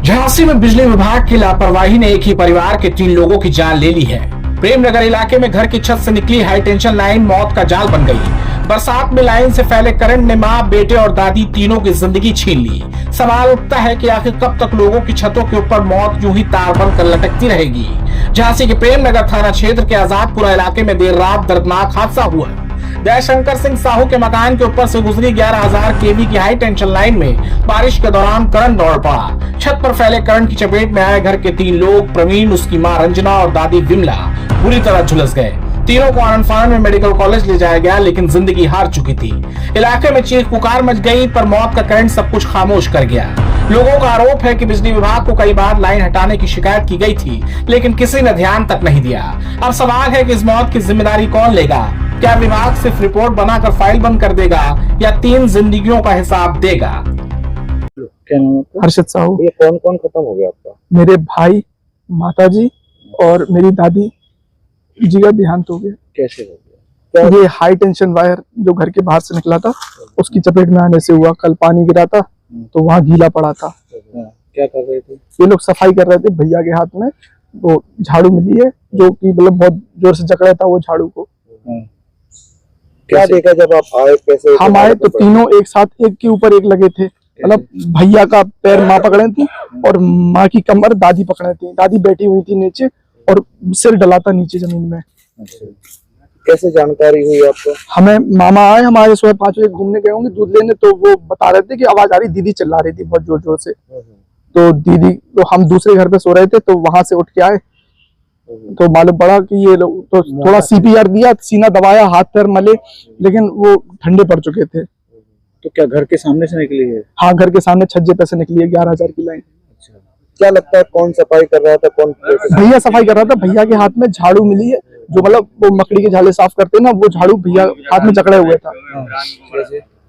झांसी में बिजली विभाग की लापरवाही ने एक ही परिवार के 3 लोगों की जान ले ली है। प्रेमनगर इलाके में घर की छत से निकली हाई टेंशन लाइन मौत का जाल बन गई। बरसात में लाइन से फैले करंट ने मां, बेटे और दादी तीनों की जिंदगी छीन ली। सवाल उठता है कि आखिर कब तक लोगों की छतों के ऊपर मौत यूं ही तार बनकर लटकती रहेगी। झांसी के प्रेमनगर थाना क्षेत्र के आजादपुरा इलाके में देर रात दर्दनाक हादसा हुआ। दयाशंकर सिंह साहू के मकान के ऊपर से गुजरी 11,000 केवी की हाई टेंशन लाइन में बारिश के दौरान करंट दौड़ पड़ा। छत पर फैले करंट की चपेट में आए घर के 3 लोग, प्रवीण, उसकी मां रंजना और दादी विमला, बुरी तरह झुलस गए। तीनों को आनंद फानन में मेडिकल कॉलेज ले जाया गया, लेकिन जिंदगी हार चुकी थी। इलाके में चीख पुकार मच गई, पर मौत का करंट सब कुछ खामोश कर गया। लोगों का आरोप है कि बिजली विभाग को कई बार लाइन हटाने की शिकायत की गई थी, लेकिन किसी ने ध्यान तक नहीं दिया। अब सवाल है कि इस मौत की जिम्मेदारी कौन लेगा? क्या विभाग सिर्फ रिपोर्ट बनाकर फाइल बंद कर देगा या 3 जिंदगियों का हिसाब देगा? क्या नाम है आपका? हर्षित साहू। ये कौन कौन खत्म हो गया आपका? मेरे भाई, माताजी और मेरी दादी जी का देहांत हो गया। कैसे हो गया? ये हाई टेंशन वायर जो घर के बाहर से निकला था, उसकी चपेट में आने से हुआ। कल पानी गिरा था तो वहाँ गीला पड़ा था। क्या कर रहे थे? ये लोग सफाई कर रहे थे। भैया के हाथ में वो झाड़ू मिली है, जो कि मतलब बहुत जोर से जकड़ा था वो झाड़ू को। क्या देखा जब आप आए? कैसे हम आए तो तीनों एक साथ एक के ऊपर एक लगे थे। मतलब भैया का पैर माँ पकड़े थी और माँ की कमर दादी पकड़े थी। दादी बैठी हुई थी नीचे और सिर डला था नीचे जमीन में। कैसे जानकारी हुई आपको? हमें मामा आए, हमारे सुबह 5 बजे घूमने गए होंगे दूध लेने, तो वो बता रहे थे कि आवाज आ रही, दीदी चिल्ला रही थी बहुत जोर जोर से। तो दीदी, तो हम दूसरे घर पे सो रहे थे, तो वहां से उठ के आए तो मालूम पड़ा कि ये लोग, तो थोड़ा CPR दिया, सीना दबाया, हाथ पैर मले, लेकिन वो ठंडे पड़ चुके थे। तो क्या घर के सामने से निकली है? हाँ, घर के सामने छज्जे पे से निकली है 11,000 की लाइन। अच्छा, क्या लगता है कौन सफाई कर रहा था? कौन? भैया सफाई कर रहा था। भैया के हाथ में झाड़ू मिली है, जो मतलब वो मकड़ी के झाले साफ करते हैं ना, वो झाड़ू भैया हाथ में जकड़े हुए था।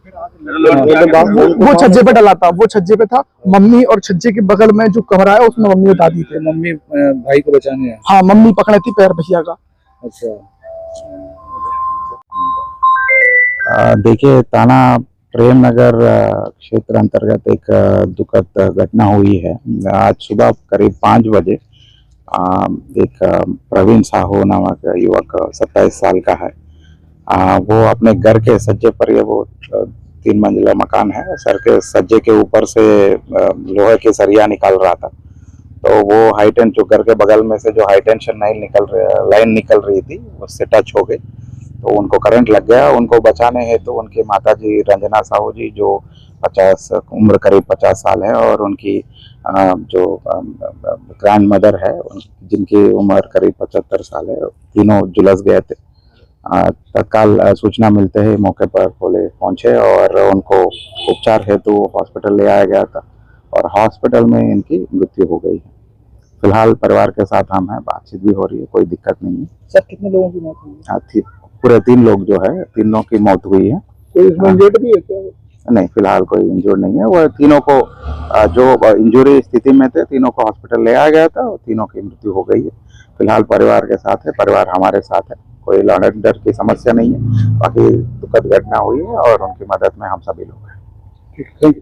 वो छज्जे पे डला था, वो छज्जे पे था। मम्मी और छज्जे के बगल में जो कमरा है उसमें मम्मी और दादी थे। मम्मी भाई को बचाने आए? हाँ, मम्मी पकड़े थी पैर भैया का। अच्छा, देखिए, थाना प्रेमनगर क्षेत्र अंतर्गत एक दुखद घटना हुई है। आज सुबह करीब 5 बजे एक प्रवीण साहू नामक युवक 27 साल का है। वो अपने घर के सज्जे पर, ये वो 3 मंजिला मकान है, सर के सज्जे के ऊपर से लोहे के सरिया निकाल रहा था। तो वो हाई टेंशन, जो घर के बगल में से जो हाई टेंशन लाइन निकल रही थी, उससे टच हो गई तो उनको करंट लग गया। उनको बचाने हेतु तो उनकी माताजी रंजना साहू जी, जो 50 उम्र करीब 50 साल है, और उनकी जो ग्रैंड मदर है, जिनकी उम्र करीब 75 साल है, तीनों झुलस गए थे। तत्काल सूचना मिलते ही मौके पर पुलिस पहुंचे और उनको उपचार हेतु हॉस्पिटल ले आया गया था, और हॉस्पिटल में इनकी मृत्यु हो गई है। फिलहाल परिवार के साथ हम हैं, बातचीत भी हो रही है, कोई दिक्कत नहीं है। सर कितने लोगों की मौत हुई? पूरे 3 लोग जो है, तीनों की मौत हुई है। कोई इसमें इंजर्ड भी है क्या? नहीं, फिलहाल कोई इंजर्ड नहीं है। वो तीनों को जो इंजरी स्थिति में थे, तीनों को हॉस्पिटल ले आया गया था और तीनों की मृत्यु हो गई है। फिलहाल परिवार के साथ है, परिवार हमारे साथ है, कोई लॉ एंड ऑर्डर की समस्या नहीं है। बाकी दुखद घटना हुई है और उनकी मदद में हम सभी लोग हैं।